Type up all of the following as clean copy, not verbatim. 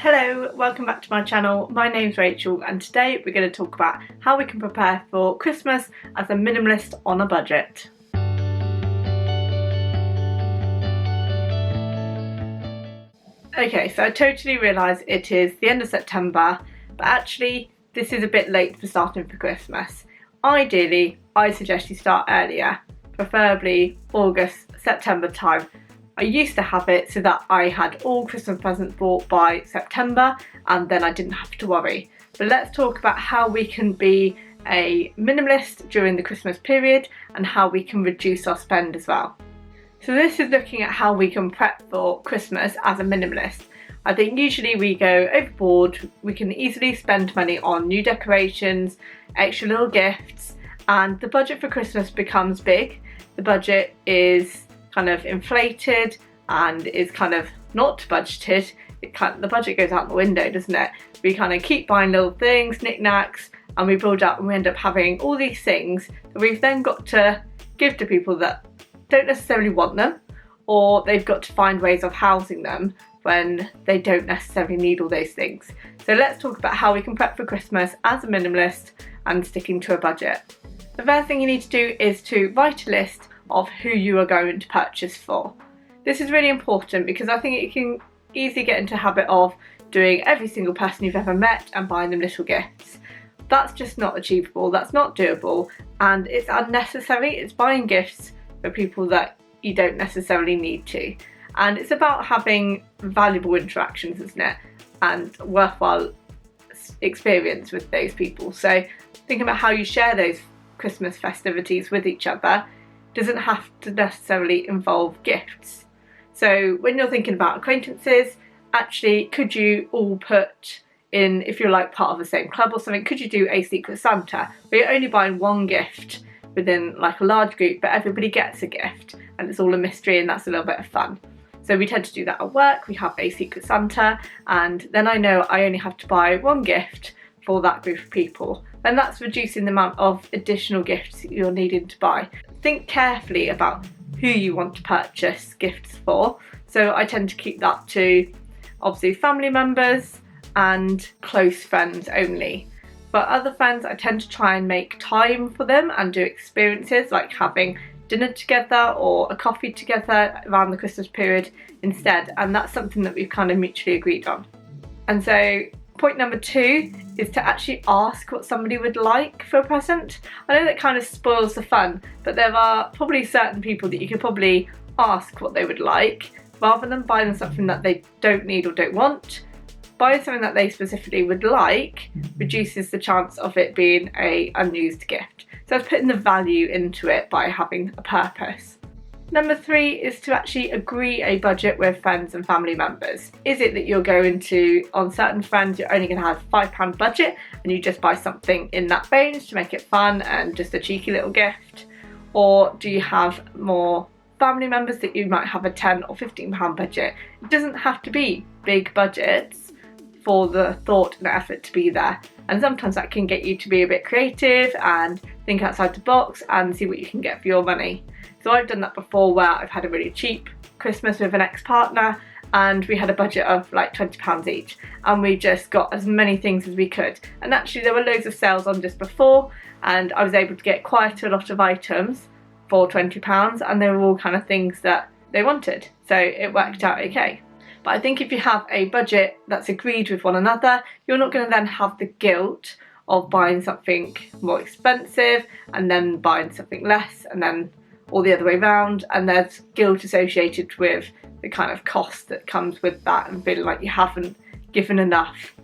Hello, welcome back to my channel. My name's Rachel and today we're going to talk about how we can prepare for Christmas as a minimalist on a budget. Okay, so I totally realise it is the end of September, but actually this is a bit late for starting for Christmas. Ideally, I suggest you start earlier, preferably August, September time. I used to have it so that I had all Christmas presents bought by September and then I didn't have to worry. But let's talk about how we can be a minimalist during the Christmas period and how we can reduce our spend as well. So this is looking at how we can prep for Christmas as a minimalist. I think usually we go overboard, we can easily spend money on new decorations, extra little gifts, and the budget for Christmas becomes big. The budget is kind of inflated and is kind of not budgeted. The budget goes out the window, doesn't it? We kind of keep buying little things, knickknacks, and we build up and we end up having all these things that we've then got to give to people that don't necessarily want them, or they've got to find ways of housing them when they don't necessarily need all those things. So let's talk about how we can prep for Christmas as a minimalist and sticking to a budget. The first thing you need to do is to write a list of who you are going to purchase for. This is really important because I think it can easily get into a habit of doing every single person you've ever met and buying them little gifts. That's just not achievable, that's not doable, and it's unnecessary. It's buying gifts for people that you don't necessarily need to. And it's about having valuable interactions, isn't it? And worthwhile experience with those people. So think about how you share those Christmas festivities with each other. Doesn't have to necessarily involve gifts. So when you're thinking about acquaintances, actually could you all put in, if you're like part of the same club or something, could you do a Secret Santa where you're only buying one gift within like a large group, but everybody gets a gift and it's all a mystery and that's a little bit of fun. So we tend to do that at work. We have a Secret Santa and then I know I only have to buy one gift for that group of people. And that's reducing the amount of additional gifts you're needing to buy. Think carefully about who you want to purchase gifts for. So I tend to keep that to obviously family members and close friends only. For other friends, I tend to try and make time for them and do experiences like having dinner together or a coffee together around the Christmas period instead. And that's something that we've kind of mutually agreed on. And so point number 2 is to actually ask what somebody would like for a present. I know that kind of spoils the fun, but there are probably certain people that you could probably ask what they would like rather than buy them something that they don't need or don't want. Buying something that they specifically would like reduces the chance of it being an unused gift. So it's putting the value into it by having a purpose. Number 3 is to actually agree a budget with friends and family members. Is it that you're going to, on certain friends, you're only going to have £5 budget and you just buy something in that range to make it fun and just a cheeky little gift? Or do you have more family members that you might have a £10 or £15 budget? It doesn't have to be big budgets for the thought and effort to be there. And sometimes that can get you to be a bit creative and think outside the box and see what you can get for your money. So I've done that before where I've had a really cheap Christmas with an ex-partner and we had a budget of like £20 each and we just got as many things as we could. And actually there were loads of sales on just before and I was able to get quite a lot of items for £20 and they were all kind of things that they wanted. So it worked out okay. But I think if you have a budget that's agreed with one another, you're not going to then have the guilt of buying something more expensive and then buying something less and then all the other way around, and there's guilt associated with the kind of cost that comes with that and feeling like you haven't given enough.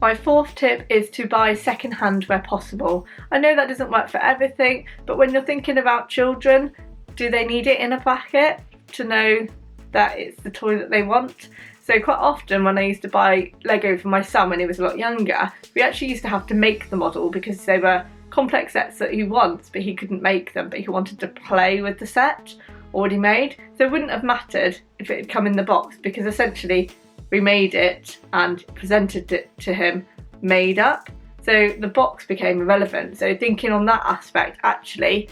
My 4th tip is to buy second-hand where possible. I know that doesn't work for everything, but when you're thinking about children, do they need it in a packet to know that it's the toy that they want? So quite often when I used to buy Lego for my son when he was a lot younger, we actually used to have to make the model because they were complex sets that he wants, but he couldn't make them, but he wanted to play with the set already made. So it wouldn't have mattered if it had come in the box because essentially we made it and presented it to him made up. So the box became irrelevant. So thinking on that aspect, actually,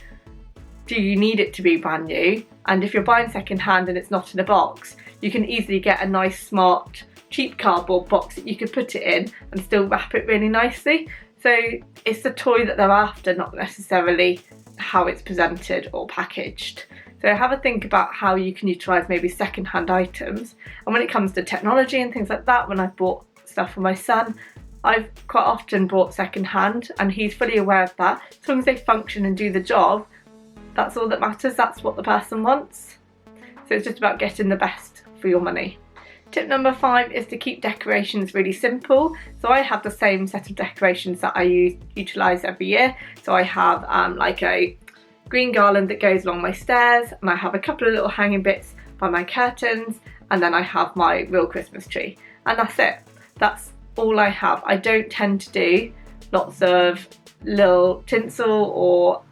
do you need it to be brand new? And if you're buying second hand and it's not in a box, you can easily get a nice smart cheap cardboard box that you could put it in and still wrap it really nicely. So it's the toy that they're after, not necessarily how it's presented or packaged. So have a think about how you can utilise maybe second-hand items. And when it comes to technology and things like that, when I've bought stuff for my son, I've quite often bought second-hand, and he's fully aware of that. As long as they function and do the job, that's all that matters. That's what the person wants. So it's just about getting the best for your money. Tip number 5 is to keep decorations really simple. So I have the same set of decorations that I utilise every year. So I have like a green garland that goes along my stairs, and I have a couple of little hanging bits by my curtains, and then I have my real Christmas tree, and that's it. That's all I have. I don't tend to do lots of little tinsel or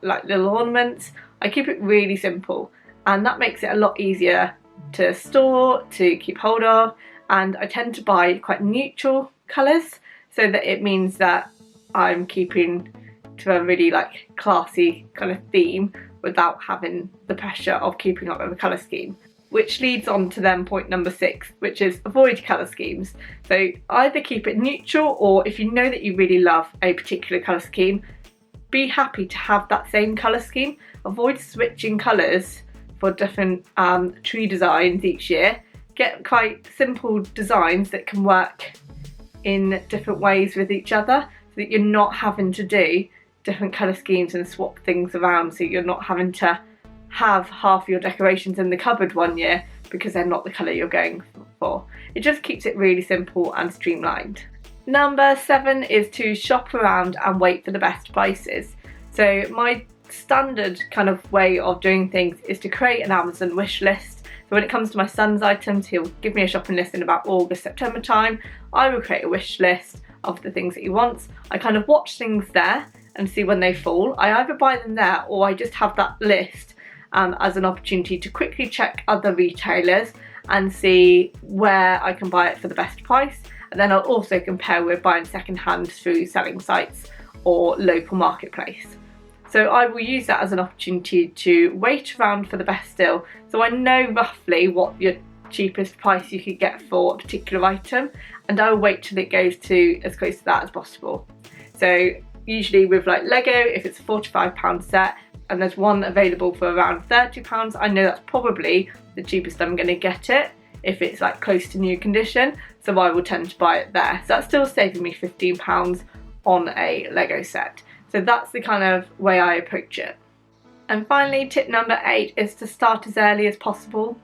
like little ornaments. I keep it really simple, and that makes it a lot easier to store, to keep hold of, and I tend to buy quite neutral colours, so that it means that I'm keeping to a really like classy kind of theme without having the pressure of keeping up with a colour scheme. Which leads on to then point number 6, which is avoid colour schemes. So either keep it neutral, or if you know that you really love a particular colour scheme, be happy to have that same colour scheme. Avoid switching colours for different tree designs each year. Get quite simple designs that can work in different ways with each other, so that you're not having to do different colour schemes and swap things around, so you're not having to have half your decorations in the cupboard one year because they're not the colour you're going for. It just keeps it really simple and streamlined. Number 7 is to shop around and wait for the best prices. So my standard kind of way of doing things is to create an Amazon wish list. So when it comes to my son's items, he'll give me a shopping list in about August, September time. I will create a wish list of the things that he wants. I kind of watch things there and see when they fall. I either buy them there, or I just have that list as an opportunity to quickly check other retailers and see where I can buy it for the best price. And then I'll also compare with buying second-hand through selling sites or local marketplace. So I will use that as an opportunity to wait around for the best deal. So I know roughly what your cheapest price you could get for a particular item, and I will wait till it goes to as close to that as possible. So usually with like Lego, if it's a £45 set and there's one available for around £30, I know that's probably the cheapest I'm going to get it if it's like close to new condition, so I will tend to buy it there. So that's still saving me £15 on a Lego set. So that's the kind of way I approach it. And finally, tip number 8 is to start as early as possible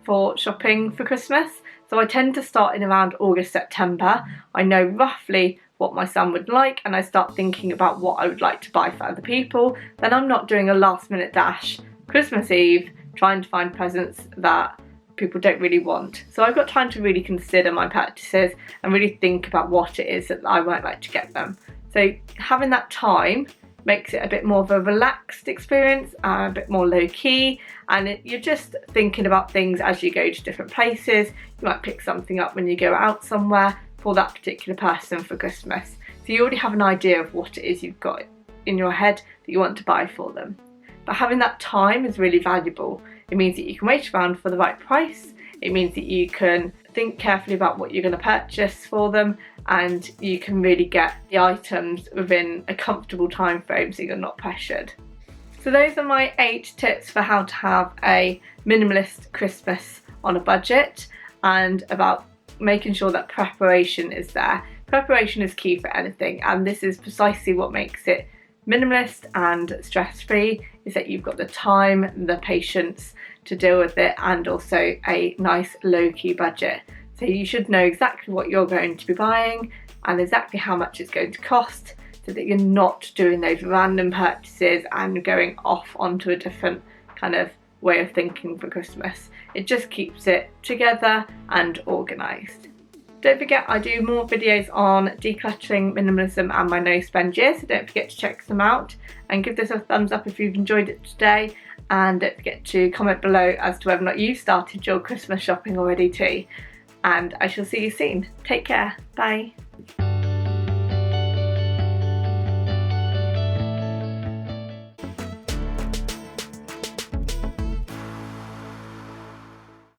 for shopping for Christmas. So I tend to start in around August, September. I know roughly what my son would like, and I start thinking about what I would like to buy for other people. Then I'm not doing a last minute dash Christmas Eve trying to find presents that people don't really want. So I've got time to really consider my purchases and really think about what it is that I might like to get them. So having that time makes it a bit more of a relaxed experience, a bit more low-key, and you're just thinking about things as you go to different places. You might pick something up when you go out somewhere for that particular person for Christmas. So you already have an idea of what it is you've got in your head that you want to buy for them. But having that time is really valuable. It means that you can wait around for the right price. It means that you can think carefully about what you're going to purchase for them, and you can really get the items within a comfortable time frame so you're not pressured. So those are my 8 tips for how to have a minimalist Christmas on a budget, and about making sure that preparation is there. Preparation is key for anything, and this is precisely what makes it minimalist and stress-free, is that you've got the time, the patience to deal with it, and also a nice low-key budget. So you should know exactly what you're going to be buying and exactly how much it's going to cost, so that you're not doing those random purchases and going off onto a different kind of way of thinking for Christmas. It just keeps it together and organised. Don't forget, I do more videos on decluttering, minimalism and my no spend year, so don't forget to check them out, and give this a thumbs up if you've enjoyed it today, and don't forget to comment below as to whether or not you've started your Christmas shopping already too. And I shall see you soon. Take care. Bye.